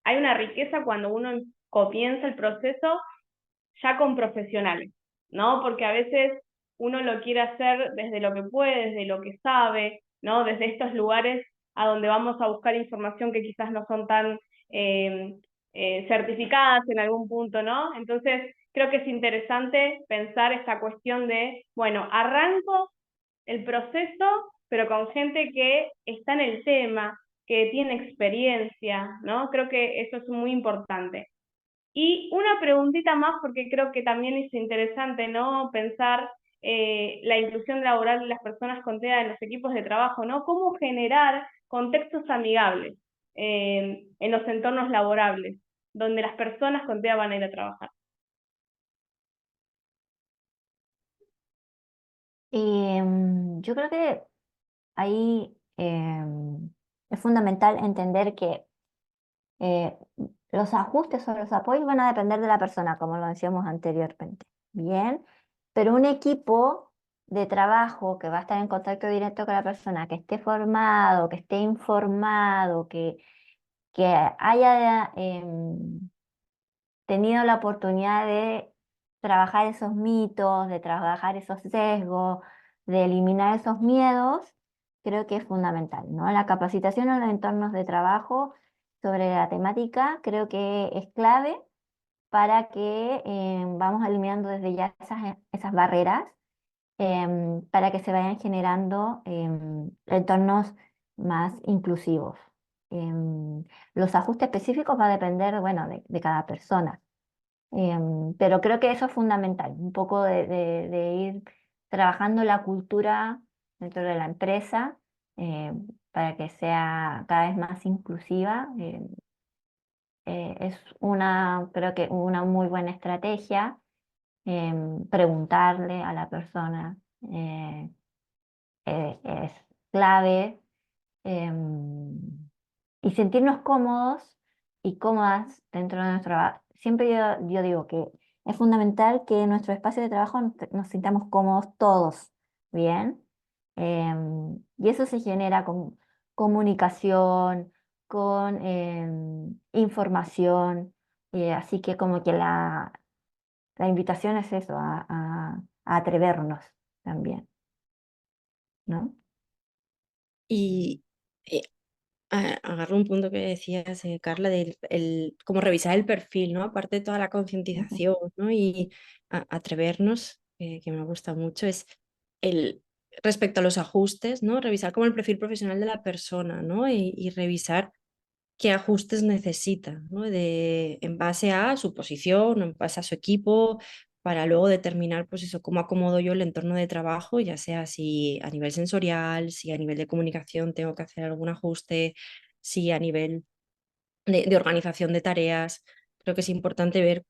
A: hay una riqueza cuando uno comienza el proceso ya con profesionales, ¿no? Porque a veces uno lo quiere hacer desde lo que puede, desde lo que sabe, ¿no? Desde estos lugares a donde vamos a buscar información que quizás no son tan certificadas en algún punto, ¿no? Entonces, creo que es interesante pensar esta cuestión de, bueno, arranco el proceso, pero con gente que está en el tema, que tiene experiencia, ¿no? Creo que eso es muy importante. Y una preguntita más, porque creo que también es interesante, ¿no? Pensar la inclusión laboral de las personas con TEA en los equipos de trabajo, ¿no? Cómo generar contextos amigables en los entornos laborables, donde las personas con TEA van a ir a trabajar.
C: Yo creo que ahí es fundamental entender que eh, los ajustes o los apoyos van a depender de la persona, como lo decíamos anteriormente. Bien, pero un equipo de trabajo que va a estar en contacto directo con la persona, que esté formado, que esté informado, que haya tenido la oportunidad de trabajar esos mitos, de trabajar esos sesgos, de eliminar esos miedos, creo que es fundamental, ¿no? La capacitación en los entornos de trabajo sobre la temática creo que es clave para que vamos eliminando desde ya esas barreras para que se vayan generando entornos más inclusivos. Los ajustes específicos va a depender, bueno, de cada persona. Pero creo que eso es fundamental, un poco de ir trabajando la cultura dentro de la empresa para que sea cada vez más inclusiva. Es creo que una muy buena estrategia preguntarle a la persona es clave y sentirnos cómodos y cómodas dentro de nuestro trabajo. Siempre yo digo que es fundamental que en nuestro espacio de trabajo nos sintamos cómodos todos, ¿bien? Y eso se genera con comunicación, con información, así que como que la invitación es eso, a atrevernos también, ¿no?
B: Y agarro un punto que decías, Carla, de como revisar el perfil, ¿no? Aparte de toda la concientización, ¿no? Y atrevernos, que me gusta mucho, es el respecto a los ajustes, ¿no? Revisar como el perfil profesional de la persona, ¿no? Y revisar qué ajustes necesita, ¿no? En base a su posición, en base a su equipo, para luego determinar, pues eso, cómo acomodo yo el entorno de trabajo, ya sea si a nivel sensorial, si a nivel de comunicación tengo que hacer algún ajuste, si a nivel de organización de tareas. Creo que es importante ver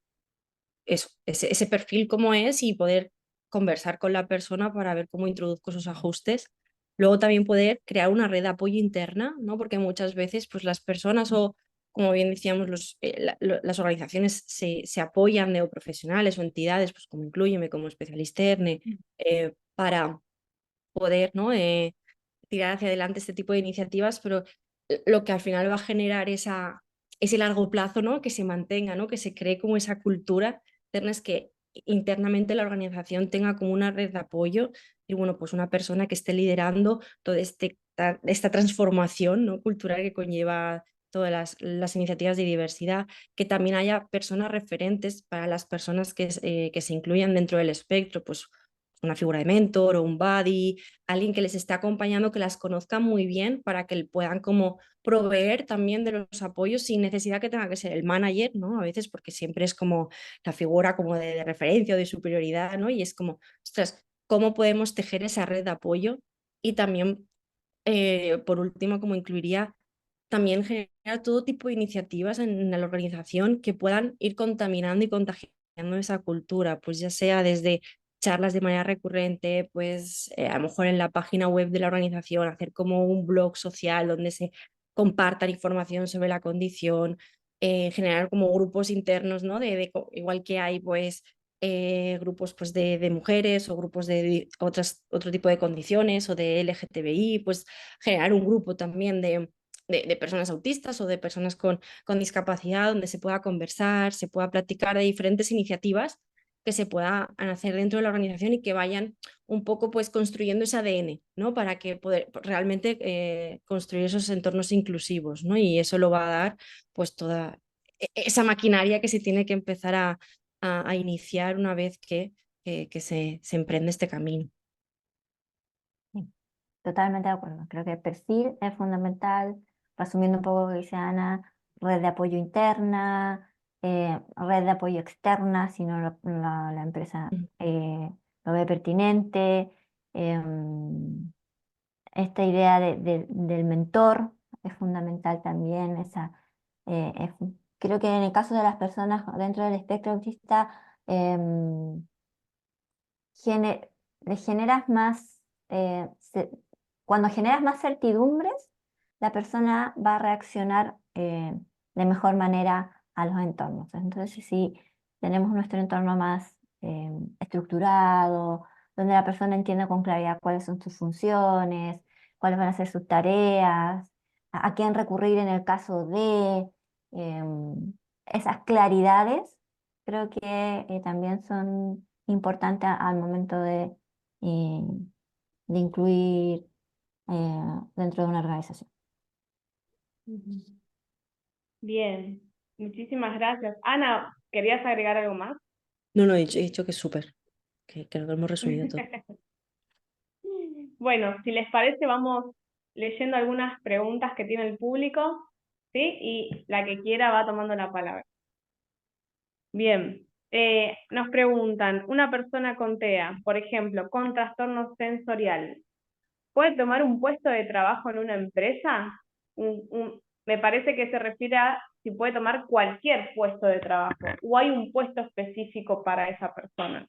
B: eso, ese perfil cómo es y poder conversar con la persona para ver cómo introduzco esos ajustes. Luego también poder crear una red de apoyo interna, ¿no? Porque muchas veces pues, las personas o, como bien decíamos, las organizaciones se apoyan de o profesionales o entidades, pues como Inclúyeme, como Especialista ERNE, para poder, ¿no? Tirar hacia adelante este tipo de iniciativas, pero lo que al final va a generar ese largo plazo, ¿no? Que se mantenga, ¿no? Que se cree como esa cultura interna, es que internamente la organización tenga como una red de apoyo y bueno, pues una persona que esté liderando toda esta transformación, ¿no? Cultural que conlleva todas las iniciativas de diversidad, que también haya personas referentes para las personas que se incluyan dentro del espectro, pues una figura de mentor o un buddy, alguien que les esté acompañando, que las conozca muy bien para que puedan como proveer también de los apoyos sin necesidad que tenga que ser el manager, ¿no? A veces porque siempre es como la figura como de referencia o de superioridad, ¿no? Y es como, ostras, ¿cómo podemos tejer esa red de apoyo? Y también, por último, como incluiría también generar todo tipo de iniciativas en la organización que puedan ir contaminando y contagiando esa cultura, pues ya sea desde charlas de manera recurrente, pues a lo mejor en la página web de la organización, hacer como un blog social donde se compartan información sobre la condición, generar como grupos internos, ¿no? Igual que hay pues grupos pues, de mujeres o grupos de otro tipo de condiciones o de LGTBI, pues generar un grupo también de personas autistas o de personas con discapacidad, donde se pueda conversar, se pueda platicar de diferentes iniciativas que se puedan hacer dentro de la organización y que vayan un poco pues construyendo ese ADN, ¿no? Para que poder realmente construir esos entornos inclusivos, ¿no? Y eso lo va a dar pues toda esa maquinaria que se tiene que empezar a iniciar una vez que se emprende este camino.
C: Sí, totalmente de acuerdo. Creo que el perfil es fundamental. Resumiendo un poco lo que dice Ana, red de apoyo interna, red de apoyo externa, si no la empresa lo ve pertinente. Esta idea del mentor es fundamental también. Creo que en el caso de las personas dentro del espectro autista, em, le generas más, cuando generas más certidumbres, la persona va a reaccionar de mejor manera a los entornos. Entonces, si tenemos nuestro entorno más estructurado, donde la persona entienda con claridad cuáles son sus funciones, cuáles van a ser sus tareas, a quién recurrir en el caso de esas claridades, creo que también son importantes al momento eh, de incluir dentro de una organización.
A: Bien, muchísimas gracias. Ana, ¿querías agregar algo más?
B: No, he dicho que es súper, que creo que hemos resumido todo.
A: Bueno, si les parece, vamos leyendo algunas preguntas que tiene el público, ¿sí? Y la que quiera va tomando la palabra. Bien, nos preguntan, una persona con TEA, por ejemplo, con trastorno sensorial, ¿puede tomar un puesto de trabajo en una empresa? Me parece que se refiere a si puede tomar cualquier puesto de trabajo o hay un puesto específico para esa persona.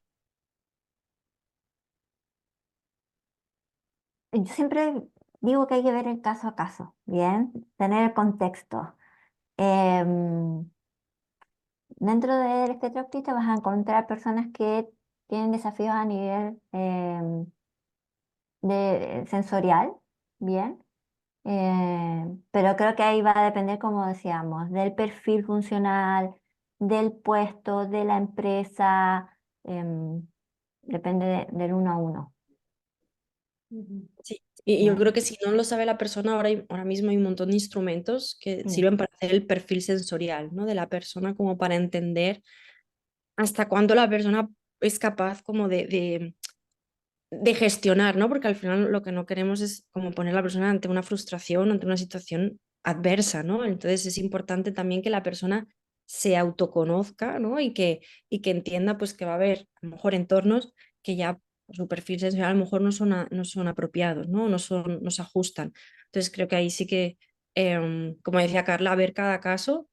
C: Yo siempre digo que hay que ver el caso a caso, ¿bien? Tener el contexto. Em, Dentro del espectro autista vas a encontrar personas que tienen desafíos a nivel sensorial, ¿bien? Pero creo que ahí va a depender, como decíamos, del perfil funcional, del puesto, de la empresa, depende del uno a uno.
B: Sí, y yo creo que si no lo sabe la persona, ahora mismo hay un montón de instrumentos que sirven para hacer el perfil sensorial, ¿no? De la persona, como para entender hasta cuándo la persona es capaz como de gestionar, ¿no? Porque al final lo que no queremos es como poner a la persona ante una frustración, ante una situación adversa, ¿no? Entonces es importante también que la persona se autoconozca, ¿no? Y que entienda pues que va a haber a lo mejor entornos que ya su perfil sensorial a lo mejor no son apropiados, ¿no? No se ajustan. Entonces creo que ahí sí que, como decía Carla, ver cada caso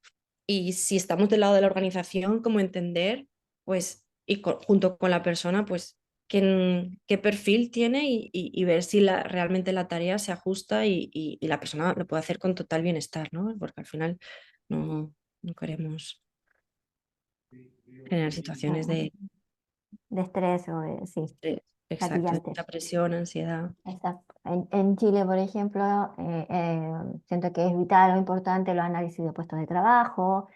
B: y si estamos del lado de la organización, como entender, pues, y junto con la persona, pues qué perfil tiene y ver si realmente la tarea se ajusta y la persona lo puede hacer con total bienestar, ¿no? Porque al final no queremos generar situaciones de
C: De estrés o sí.
B: estrés. exacto,
C: gatillantes.
B: mucha presión, ansiedad.
C: Exacto. En Chile, por ejemplo, siento que es vital o importante los análisis de puestos de trabajo,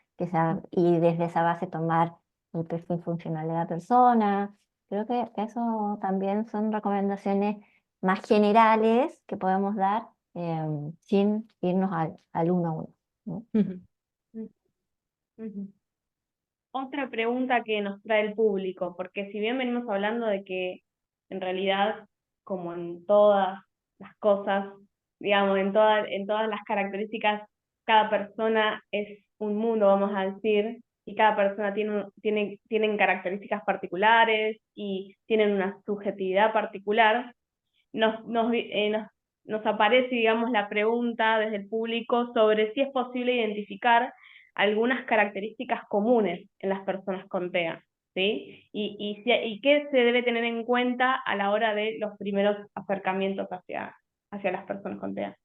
C: y desde esa base tomar el perfil funcional de la persona. Creo que eso también son recomendaciones más generales que podemos dar sin irnos al uno a uno, ¿no?
B: Ujú.
A: Ujú. Otra pregunta que nos trae el público, porque si bien venimos hablando de que en realidad, como en todas las cosas, digamos, en todas las características, cada persona es un mundo, vamos a decir, y cada persona tienen características particulares y tienen una subjetividad particular, nos aparece, digamos, la pregunta desde el público sobre si es posible identificar algunas características comunes en las personas con TEA, ¿sí? Y qué se debe tener en cuenta a la hora de los primeros acercamientos hacia las personas con TEA.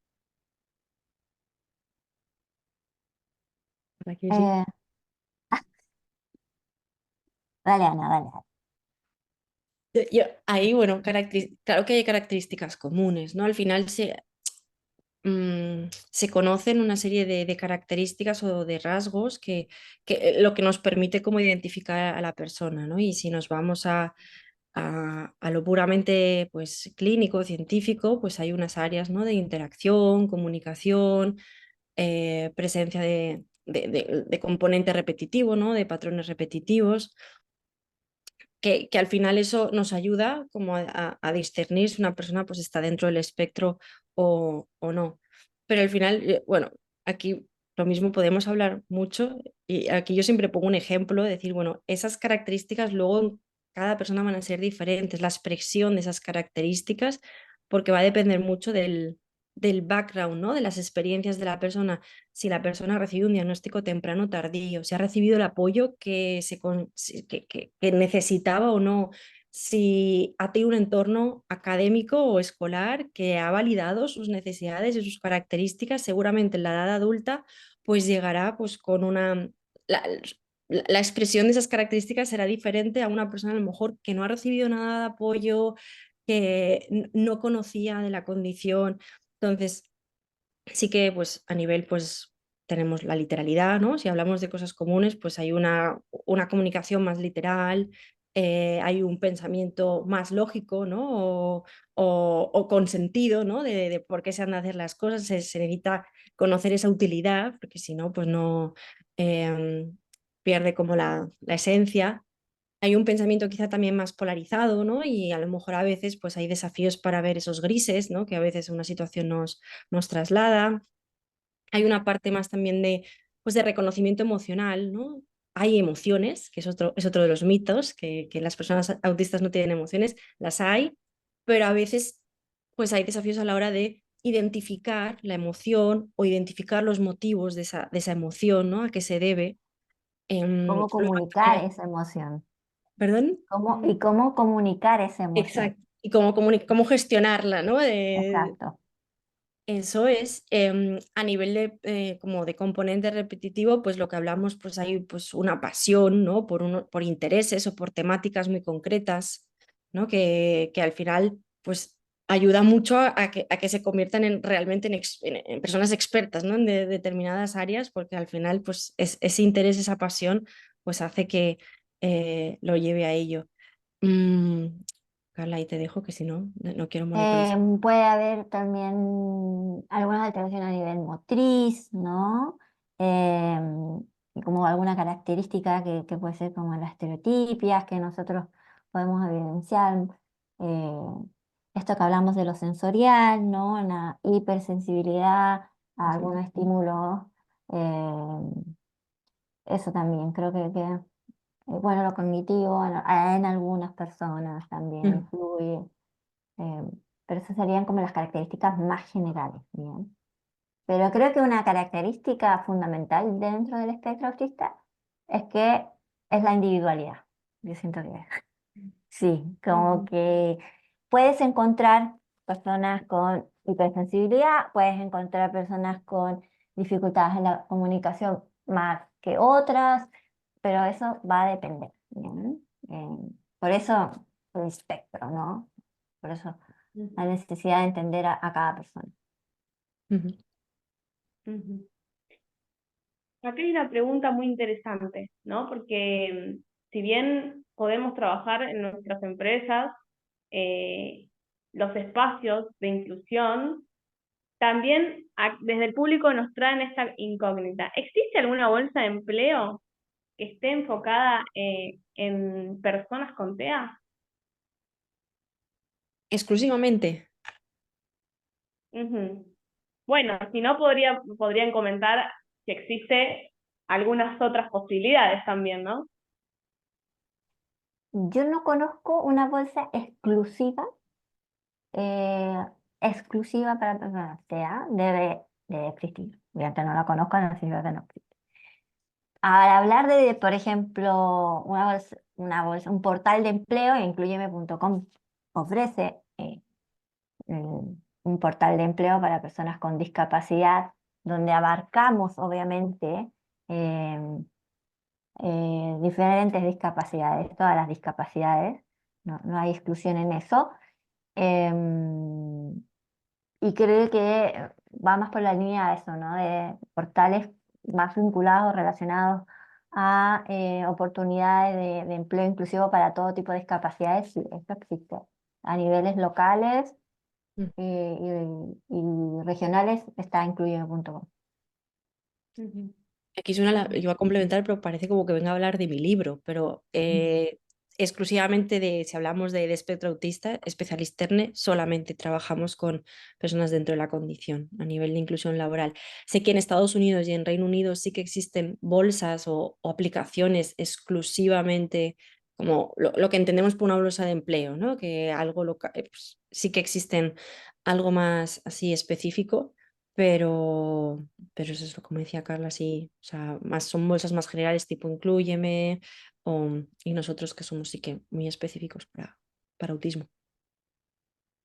B: ¿Para qué sí?
C: Eh, dale, Ana, dale.
B: Ahí, bueno, claro que hay características comunes, ¿no? Al final se conocen una serie de características o de rasgos que lo que nos permite como identificar a la persona, ¿no? Y si nos vamos a lo puramente pues, clínico, científico, pues hay unas áreas, ¿no? de interacción, comunicación, presencia de componente repetitivo, ¿no? de patrones repetitivos, que al final eso nos ayuda como a discernir si una persona pues, está dentro del espectro o no. Pero al final, bueno, aquí lo mismo podemos hablar mucho y aquí yo siempre pongo un ejemplo, de decir, bueno, esas características luego en cada persona van a ser diferentes, la expresión de esas características, porque va a depender mucho del background, ¿no? de las experiencias de la persona, si la persona ha recibido un diagnóstico temprano o tardío, si ha recibido el apoyo que necesitaba o no, si ha tenido un entorno académico o escolar que ha validado sus necesidades y sus características, seguramente en la edad adulta pues llegará pues con una... La expresión de esas características será diferente a una persona a lo mejor que no ha recibido nada de apoyo, que no conocía de la condición. Entonces, sí que pues a nivel pues tenemos la literalidad, ¿no? Si hablamos de cosas comunes, pues hay una comunicación más literal, hay un pensamiento más lógico, ¿no? O con sentido, ¿no? De por qué se han de hacer las cosas, se necesita conocer esa utilidad, porque si no, pues no pierde como la esencia. Hay un pensamiento quizá también más polarizado, ¿no? Y a lo mejor a veces pues hay desafíos para ver esos grises, ¿no? Que a veces una situación nos traslada. Hay una parte más también pues de reconocimiento emocional, ¿no? Hay emociones, que es otro de los mitos, que las personas autistas no tienen emociones, las hay, pero a veces pues hay desafíos a la hora de identificar la emoción o identificar los motivos de esa emoción, ¿no? A qué se debe.
C: ¿Cómo
B: Luego
C: comunicar esa emoción?
B: ¿Perdón?
C: ¿Cómo comunicar esa emoción?
B: Exacto. Y cómo gestionarla, ¿no?
C: Exacto.
B: Eso es, a nivel como de componente repetitivo, pues lo que hablamos, pues hay pues una pasión, ¿no? Por intereses o por temáticas muy concretas, ¿no? Que al final, pues ayuda mucho a que se conviertan realmente en personas expertas, ¿no? En determinadas áreas, porque al final, pues ese interés, esa pasión, pues hace que lo lleve a ello. Mm, Carla, ahí te dejo, que si no, no quiero monopolizar.
C: Puede haber también algunas alteraciones a nivel motriz, ¿no? Y como alguna característica que puede ser como las estereotipias que nosotros podemos evidenciar. eh, Esto que hablamos de lo sensorial, ¿no? La hipersensibilidad a algunos estímulos. Eso también creo que bueno, lo cognitivo en algunas personas también
B: Mm.
C: influye. Eh, pero esas serían como las características más generales, ¿bien? Pero creo que una característica fundamental dentro del espectro autista es que es la individualidad. Yo siento que sí, como que puedes encontrar personas con hipersensibilidad, puedes encontrar personas con dificultades en la comunicación más que otras, pero eso va a depender, ¿bien? Por eso el espectro, ¿no? Por eso
A: Ujú,
C: la necesidad de entender a cada persona.
B: Ujú.
A: ujú. Acá hay una pregunta muy interesante, ¿no? Porque si bien podemos trabajar en nuestras empresas, eh, los espacios de inclusión, también desde el público nos traen esta incógnita. ¿Existe alguna bolsa de empleo que esté enfocada en personas con TEA?
B: Exclusivamente.
A: Ujú. Bueno, si no, podrían comentar si existe algunas otras posibilidades también, ¿no?
C: Yo no conozco una bolsa eh, exclusiva para personas TEA, debe existir. Obviamente no la conozco, no significa que no existe. Al hablar de, por ejemplo, un portal de empleo, incluyeme.com ofrece un portal de empleo para personas con discapacidad, donde abarcamos, obviamente, em, diferentes discapacidades, todas las discapacidades, no hay exclusión en eso. Em, y creo que va más por la línea de eso, ¿no? De portales más vinculados, relacionados a oportunidades de empleo inclusivo para todo tipo de discapacidades. Sí, esto existe. A niveles locales
B: Mm.
C: y regionales está incluido en punto.
A: Ujú.
B: Aquí suena iba a complementar, pero parece como que venga a hablar de mi libro, pero exclusivamente si hablamos de espectro autista, Especialisterne, solamente trabajamos con personas dentro de la condición a nivel de inclusión laboral. Sé que en Estados Unidos y en Reino Unido sí que existen bolsas o aplicaciones exclusivamente como lo que entendemos por una bolsa de empleo, ¿no? Que algo pues, sí que existen algo más así específico, pero eso es lo como decía Carla, sí, o sea, son bolsas más generales tipo Inclúyeme, y nosotros que somos sí que muy específicos para autismo.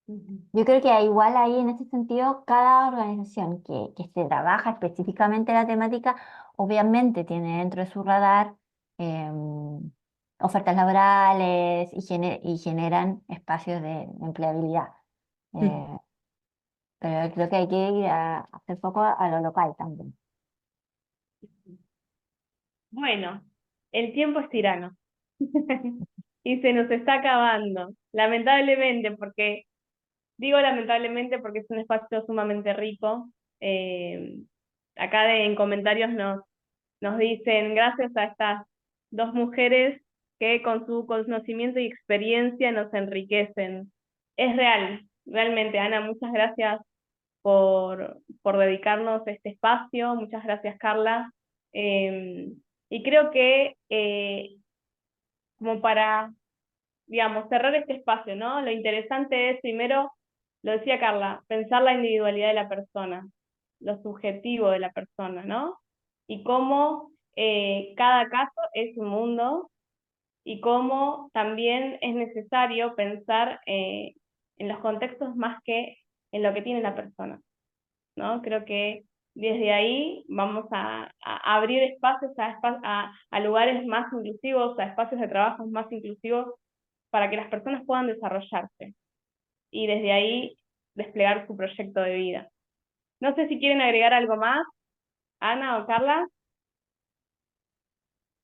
A: Ujú.
C: Yo creo que igual ahí en ese sentido, cada organización que se trabaja específicamente la temática, obviamente tiene dentro de su radar ofertas laborales y generan espacios de empleabilidad.
B: Mm.
C: Eh, pero creo que hay que ir a hacer foco a lo local también.
A: Bueno, el tiempo es tirano y se nos está acabando, lamentablemente, porque digo lamentablemente porque es un espacio sumamente rico. Eh, Acá en comentarios nos dicen, gracias a estas dos mujeres que con su conocimiento y experiencia nos enriquecen. Es real, realmente, Ana, muchas gracias por dedicarnos este espacio, muchas gracias, Carla. Y creo que como para, digamos, cerrar este espacio, ¿no? Lo interesante es, primero, lo decía Carla, pensar la individualidad de la persona, lo subjetivo de la persona, ¿no? Y cómo cada caso es un mundo y cómo también es necesario pensar en los contextos más que en lo que tiene la persona, ¿no? Creo que desde ahí vamos a abrir espacios a lugares más inclusivos, a espacios de trabajo más inclusivos para que las personas puedan desarrollarse y desde ahí desplegar su proyecto de vida. No sé si quieren agregar algo más, Ana o Carla.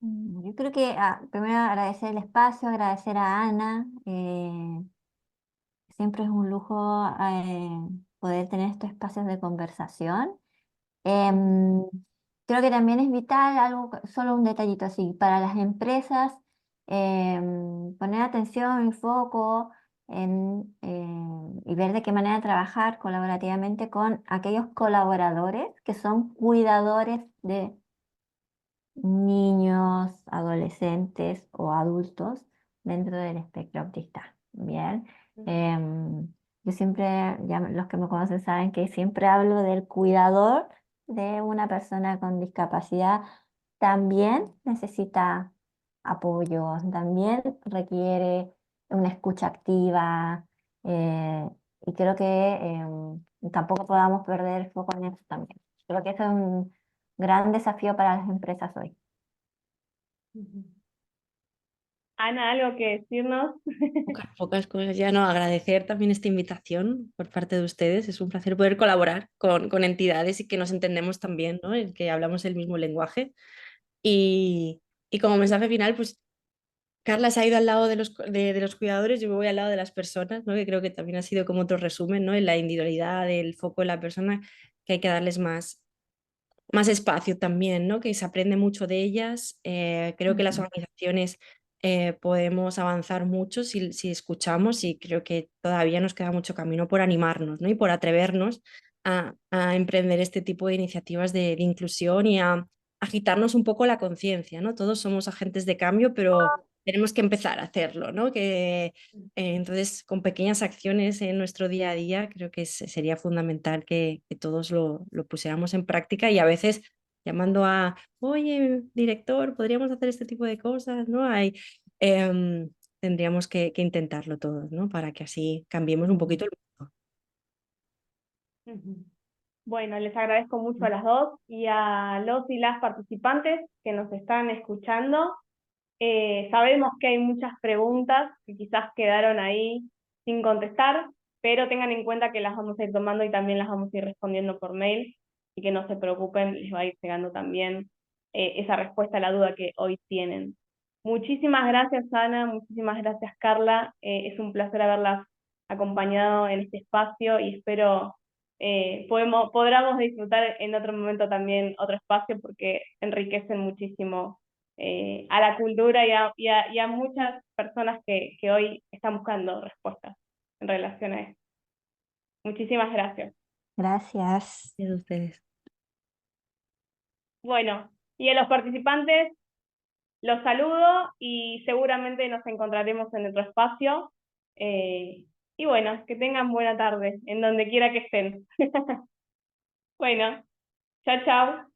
C: Yo creo que primero agradecer el espacio, agradecer a Ana. Siempre es un lujo poder tener estos espacios de conversación. Em, Creo que también es vital algo, solo un detallito así, para las empresas, poner atención y foco y ver de qué manera trabajar colaborativamente con aquellos colaboradores que son cuidadores de niños, adolescentes o adultos dentro del espectro autista. Bien. Yo siempre, ya los que me conocen saben que siempre hablo del cuidador de una persona con discapacidad. También necesita apoyo, también requiere una escucha activa, y creo que tampoco podamos perder el foco en eso también. Creo que eso es un gran desafío para las empresas hoy.
A: Ana, Ana, ¿algo que decirnos?
B: Pocas cosas ya, no, agradecer también esta invitación por parte de ustedes. Es un placer poder colaborar con entidades y que nos entendemos también, ¿no? El que hablamos el mismo lenguaje. Y como mensaje final, pues Carla se ha ido al lado de los cuidadores, yo me voy al lado de las personas, ¿no? Que creo que también ha sido como otro resumen, ¿no? En la individualidad, el foco en la persona, que hay que darles más espacio también, ¿no? Que se aprende mucho de ellas. Creo que las organizaciones podemos avanzar mucho si escuchamos, y creo que todavía nos queda mucho camino por animarnos, ¿no? Y por atrevernos a emprender este tipo de iniciativas de inclusión y a agitarnos un poco la conciencia, ¿no? Todos somos agentes de cambio, pero tenemos que empezar a hacerlo, ¿no? Entonces, con pequeñas acciones en nuestro día a día, creo que sería fundamental que todos lo pusiéramos en práctica, y a veces llamando oye, director, podríamos hacer este tipo de cosas, ¿no? Em, Tendríamos que intentarlo todos, ¿no? Para que así cambiemos un poquito el mundo.
A: Ujú. Bueno, les agradezco mucho a las dos y a los y las participantes que nos están escuchando. Sabemos que hay muchas preguntas que quizás quedaron ahí sin contestar, pero tengan en cuenta que las vamos a ir tomando y también las vamos a ir respondiendo por mail, y que no se preocupen, les va a ir llegando también esa respuesta a la duda que hoy tienen. Muchísimas gracias, Ana, muchísimas gracias, Carla. Es un placer haberlas acompañado en este espacio y espero podamos disfrutar en otro momento también otro espacio, porque enriquecen muchísimo a la cultura y a muchas personas que hoy están buscando respuestas en relación a esto. Muchísimas gracias.
C: Gracias.
B: Y de ustedes.
A: Bueno, y a los participantes los saludo y seguramente nos encontraremos en otro espacio. Y bueno, que tengan buena tarde en donde quiera que estén. Bueno, chao, chao.